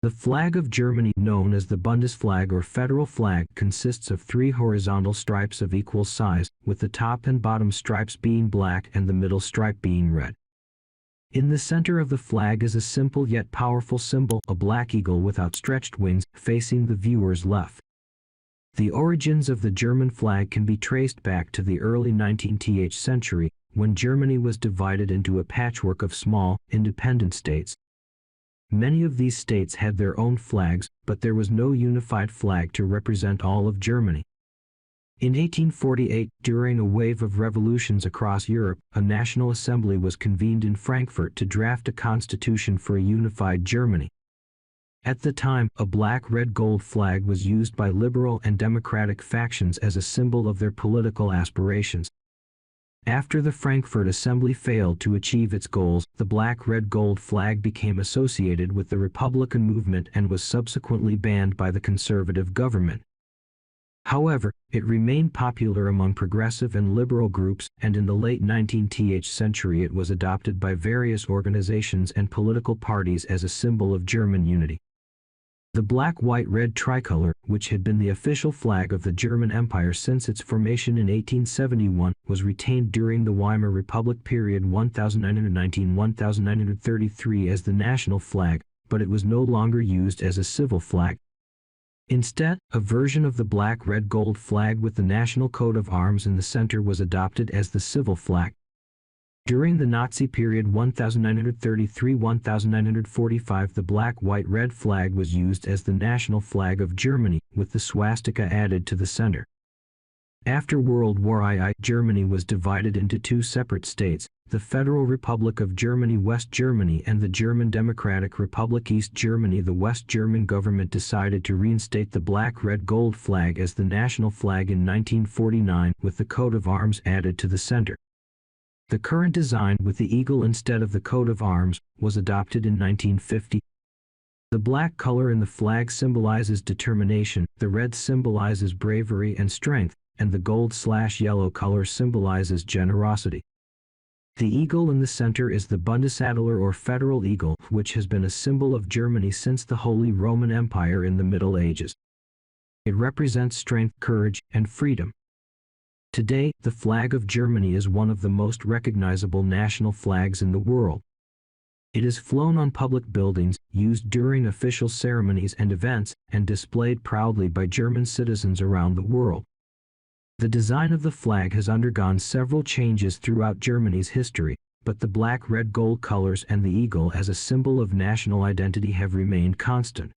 The flag of Germany, known as the Bundesflagge or federal flag, consists of three horizontal stripes of equal size, with the top and bottom stripes being black and the middle stripe being red. In the center of the flag is a simple yet powerful symbol, a black eagle with outstretched wings, facing the viewer's left. The origins of the German flag can be traced back to the early 19th century, when Germany was divided into a patchwork of small, independent states. Many of these states had their own flags, but there was no unified flag to represent all of Germany. In 1848, during a wave of revolutions across Europe, a national assembly was convened in Frankfurt to draft a constitution for a unified Germany. At the time, a black, red, gold flag was used by liberal and democratic factions as a symbol of their political aspirations. After the Frankfurt Assembly failed to achieve its goals, the black, red, gold flag became associated with the Republican movement and was subsequently banned by the conservative government. However, it remained popular among progressive and liberal groups, and in the late 19th century it was adopted by various organizations and political parties as a symbol of German unity. The black, white, red tricolor, which had been the official flag of the German Empire since its formation in 1871, was retained during the Weimar Republic period 1919–1933 as the national flag, but it was no longer used as a civil flag. Instead, a version of the black, red, gold flag with the national coat of arms in the center was adopted as the civil flag. During the Nazi period 1933–1945, the black, white, red flag was used as the national flag of Germany, with the swastika added to the center. After World War II, Germany was divided into two separate states, the Federal Republic of Germany West Germany and the German Democratic Republic East Germany. The West German government decided to reinstate the black, red, gold flag as the national flag in 1949, with the coat of arms added to the center. The current design, with the eagle instead of the coat of arms, was adopted in 1950. The black color in the flag symbolizes determination, the red symbolizes bravery and strength, and the gold/yellow color symbolizes generosity. The eagle in the center is the Bundesadler or federal eagle, which has been a symbol of Germany since the Holy Roman Empire in the Middle Ages. It represents strength, courage, and freedom. Today, the flag of Germany is one of the most recognizable national flags in the world. It is flown on public buildings, used during official ceremonies and events, and displayed proudly by German citizens around the world. The design of the flag has undergone several changes throughout Germany's history, but the black, red, gold colors and the eagle as a symbol of national identity have remained constant.